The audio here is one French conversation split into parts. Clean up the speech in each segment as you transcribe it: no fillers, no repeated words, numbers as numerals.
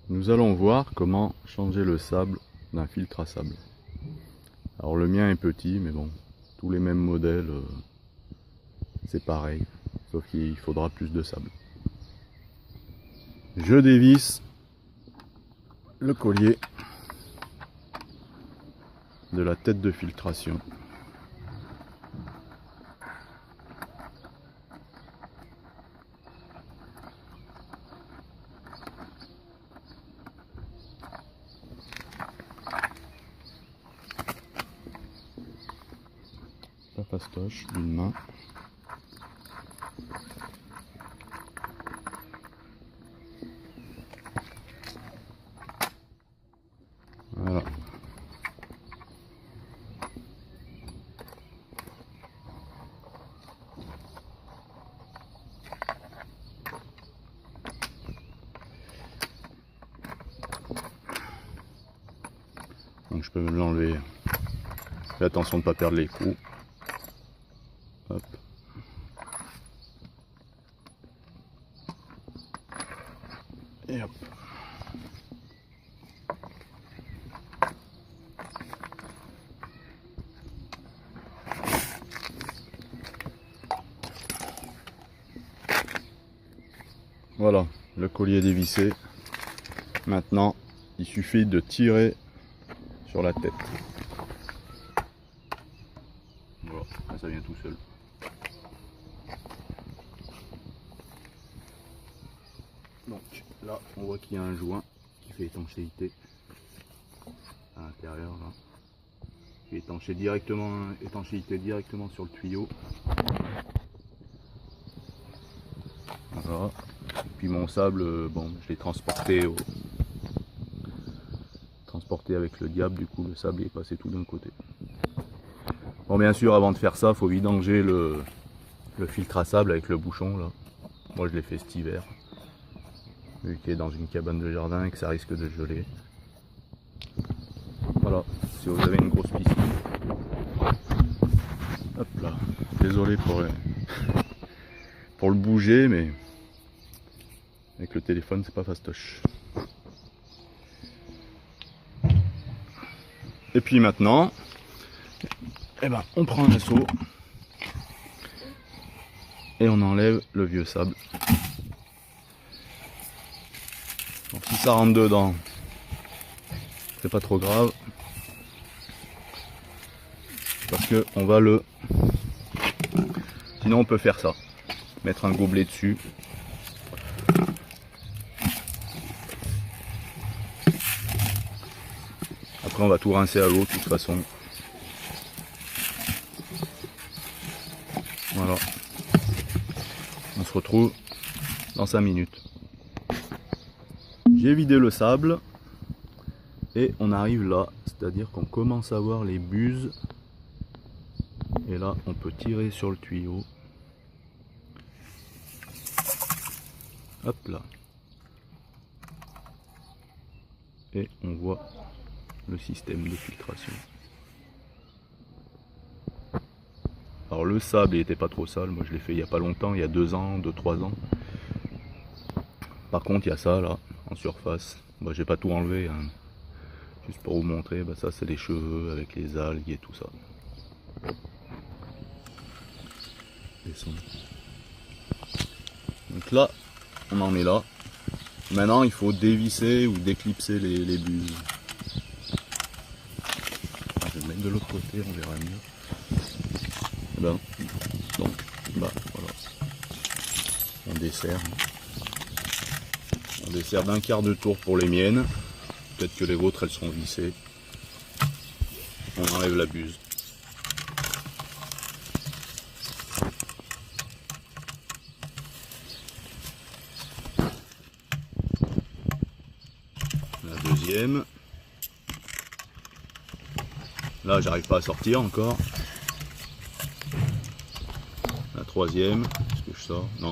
Nous allons voir comment changer le sable d'un filtre à sable. Alors le mien est petit, mais bon, tous les mêmes modèles, c'est pareil, sauf qu'il faudra plus de sable. Je dévisse le collier de la tête de filtration. La fastoche d'une main. Voilà. Donc je peux me l'enlever. Fais attention de ne pas perdre les coups. Hop. Et hop. Voilà, le collier est dévissé. Maintenant, il suffit de tirer sur la tête. Voilà, ça vient tout seul. Donc là, on voit qu'il y a un joint qui fait étanchéité à l'intérieur là. Qui est étanchéité directement sur le tuyau. Voilà. Et puis mon sable, bon, je l'ai transporté avec le diable, du coup le sable est passé tout d'un côté. Bon, bien sûr, avant de faire ça, il faut vidanger le filtre à sable avec le bouchon là. Moi je l'ai fait cet hiver, vu qu'il est dans une cabane de jardin et que ça risque de geler. Voilà, si vous avez une grosse piscine. Hop là, désolé pour le bouger, mais avec le téléphone c'est pas fastoche. Et puis maintenant, eh ben, on prend un seau et on enlève le vieux sable. Donc, si ça rentre dedans, c'est pas trop grave, parce que on va le... Sinon on peut faire ça, mettre un gobelet dessus. Après on va tout rincer à l'eau de toute façon. Voilà. On se retrouve dans 5 minutes. J'ai vidé le sable et on arrive là, c'est-à-dire qu'on commence à voir les buses. Et là on peut tirer sur le tuyau. Hop là. Et on voit le système de filtration. Alors le sable il était pas trop sale, moi je l'ai fait il y a pas longtemps, il y a 2 ans, 2-3 ans. Par contre il y a ça là, en surface. Bah, j'ai pas tout enlevé, hein. Juste pour vous montrer, bah, ça c'est les cheveux avec les algues et tout ça. Donc là, on en est là. Maintenant il faut dévisser ou déclipser les buses. Je vais le mettre de l'autre côté, on verra mieux. Et ben, donc, bah, voilà. On dessert. On dessert d'un quart de tour pour les miennes. Peut-être que les vôtres elles sont vissées. On enlève la buse. La deuxième. Là j'arrive pas à sortir encore. La troisième. Est-ce que je sors? Non.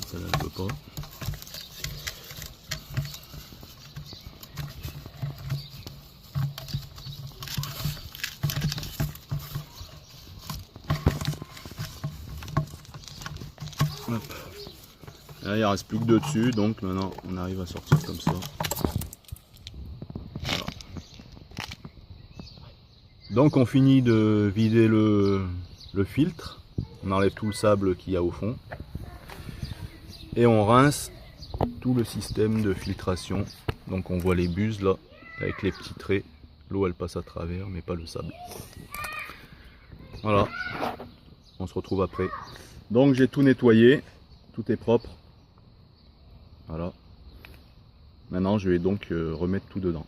Ça là je peux pas. Là, il ne reste plus que 2 dessus, donc maintenant on arrive à sortir comme ça. Voilà. Donc on finit de vider le filtre, on enlève tout le sable qu'il y a au fond et on rince tout le système de filtration. Donc on voit les buses là avec les petits traits, l'eau elle passe à travers mais pas le sable. Voilà, on se retrouve après. Donc j'ai tout nettoyé, tout est propre. Voilà. Maintenant je vais donc remettre tout dedans.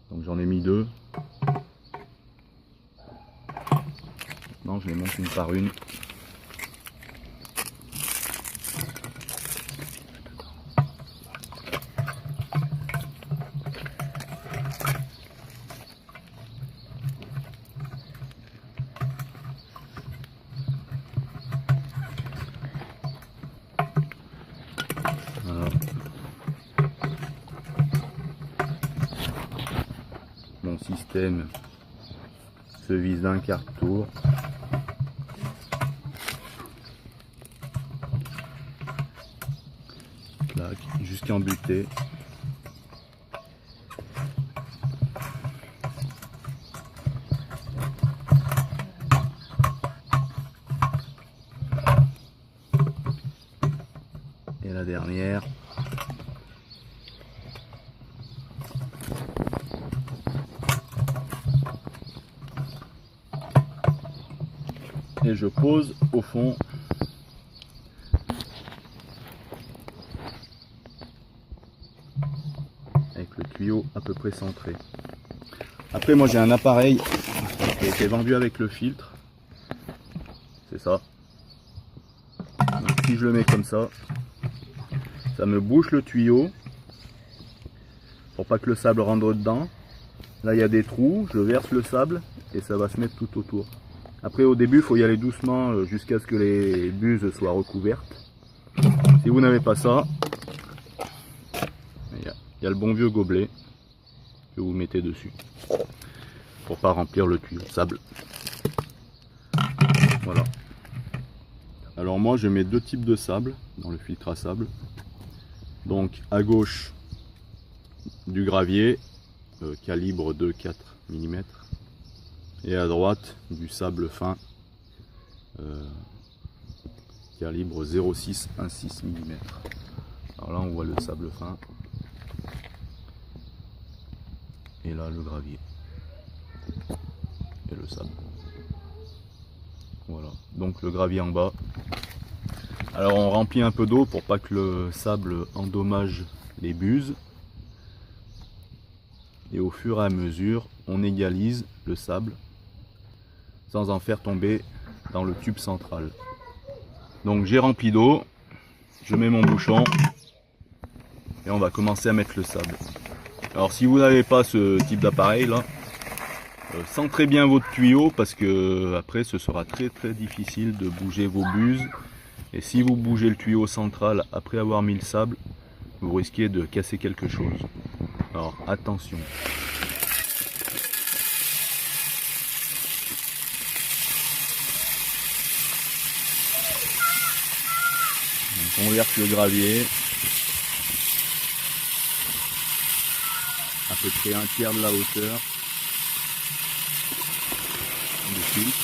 Donc j'en ai mis 2. Maintenant je les monte une par une. Voilà. Mon système se vise d'un quart de tour. Jusqu'en butée. Et la dernière. Et je pose au fond. Avec le tuyau à peu près centré. Après moi j'ai un appareil qui a été vendu avec le filtre. C'est ça. Donc, si je le mets comme ça, ça me bouche le tuyau pour pas que le sable rentre dedans. Là il y a des trous, je verse le sable et ça va se mettre tout autour. Après au début il faut y aller doucement jusqu'à ce que les buses soient recouvertes. Si vous n'avez pas ça, il y a le bon vieux gobelet que vous mettez dessus pour pas remplir le tuyau de sable. Voilà. Alors moi je mets 2 types de sable dans le filtre à sable. Donc à gauche du gravier calibre 2,4 mm et à droite du sable fin calibre 0,616 mm. Alors là on voit le sable fin. Et là le gravier et le sable. Voilà, donc le gravier en bas. Alors on remplit un peu d'eau pour pas que le sable endommage les buses. Et au fur et à mesure, on égalise le sable sans en faire tomber dans le tube central. Donc j'ai rempli d'eau, je mets mon bouchon et on va commencer à mettre le sable. Alors si vous n'avez pas ce type d'appareil là, centrez bien votre tuyau parce que après ce sera très difficile de bouger vos buses. Et si vous bougez le tuyau central après avoir mis le sable, vous risquez de casser quelque chose. Alors attention. Donc on verse le gravier. À peu près 1/3 de la hauteur du filtre.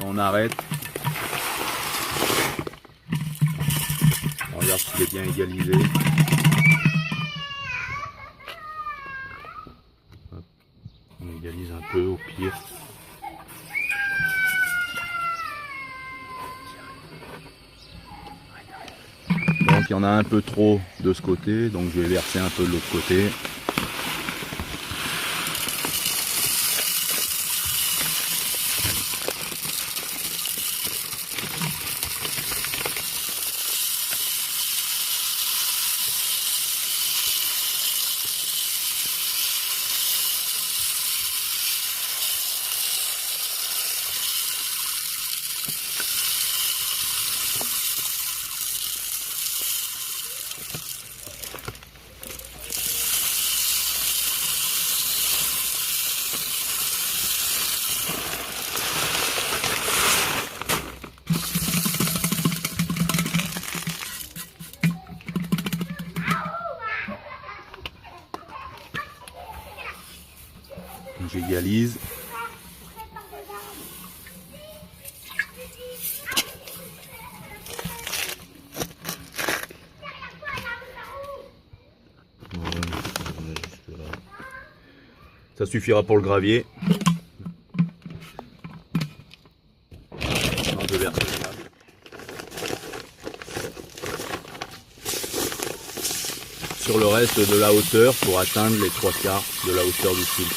On arrête. On regarde s'il est bien égalisé. Hop. On égalise un peu au pire. Donc il y en a un peu trop de ce côté, donc je vais verser un peu de l'autre côté. j'égalise. Ça suffira pour le gravier. Je verse le sable. Sur le reste de la hauteur pour atteindre les 3/4 de la hauteur du filtre.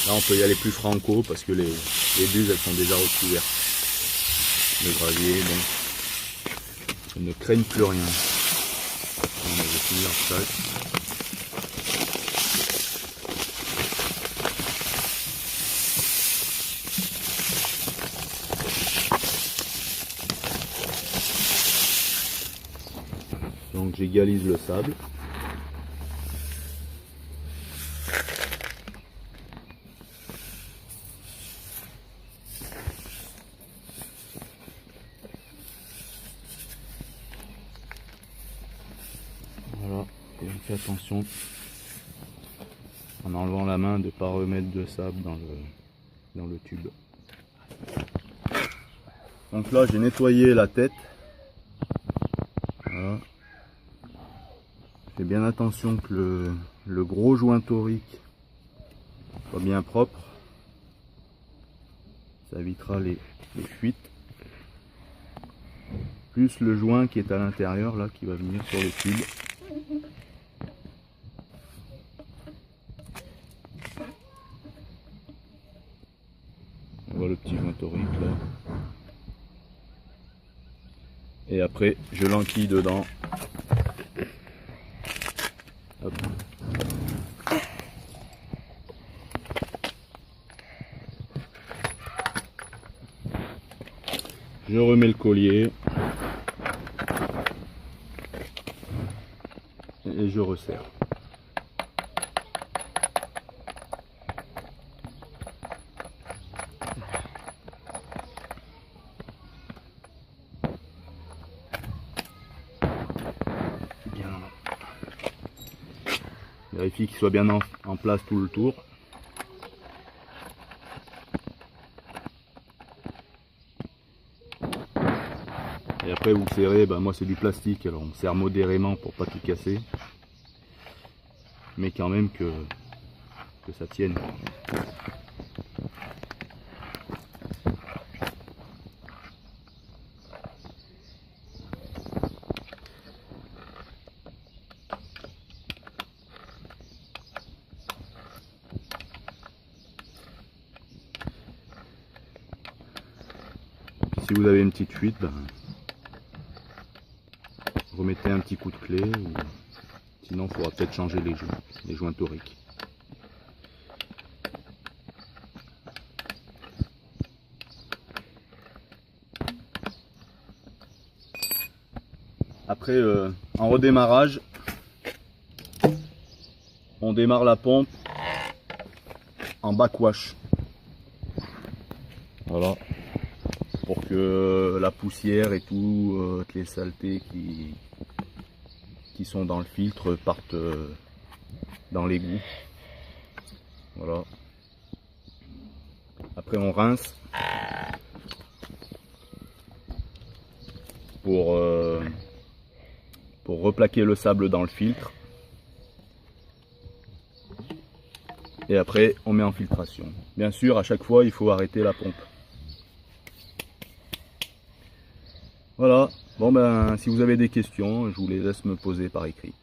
Là on peut y aller plus franco parce que les buses elles sont déjà recouvertes. Le gravier donc elles ne craignent plus rien. On va finir ça. Donc j'égalise le sable. Voilà, et on fait attention en enlevant la main de ne pas remettre de sable dans le tube. Donc là j'ai nettoyé la tête. Voilà. Fais bien attention que le gros joint torique soit bien propre. Ça évitera les fuites. Plus le joint qui est à l'intérieur là qui va venir sur le tube. On voit le petit joint torique là. Et après je l'enquille dedans. Hop. Je remets le collier et je resserre. Bien. Vérifie qu'il soit bien en place tout le tour. Et après vous serrez, moi c'est du plastique, alors on serre modérément pour pas tout casser. Mais quand même que ça tienne. Si vous avez une petite fuite, remettez un petit coup de clé, ou sinon il faudra peut-être changer les joints toriques. Après, en redémarrage, on démarre la pompe en backwash. Voilà. Pour que la poussière et toutes les saletés qui sont dans le filtre partent dans l'égout. Voilà. Après on rince pour replaquer le sable dans le filtre. Et après on met en filtration. Bien sûr à chaque fois il faut arrêter la pompe. Voilà, bon si vous avez des questions, je vous les laisse me poser par écrit.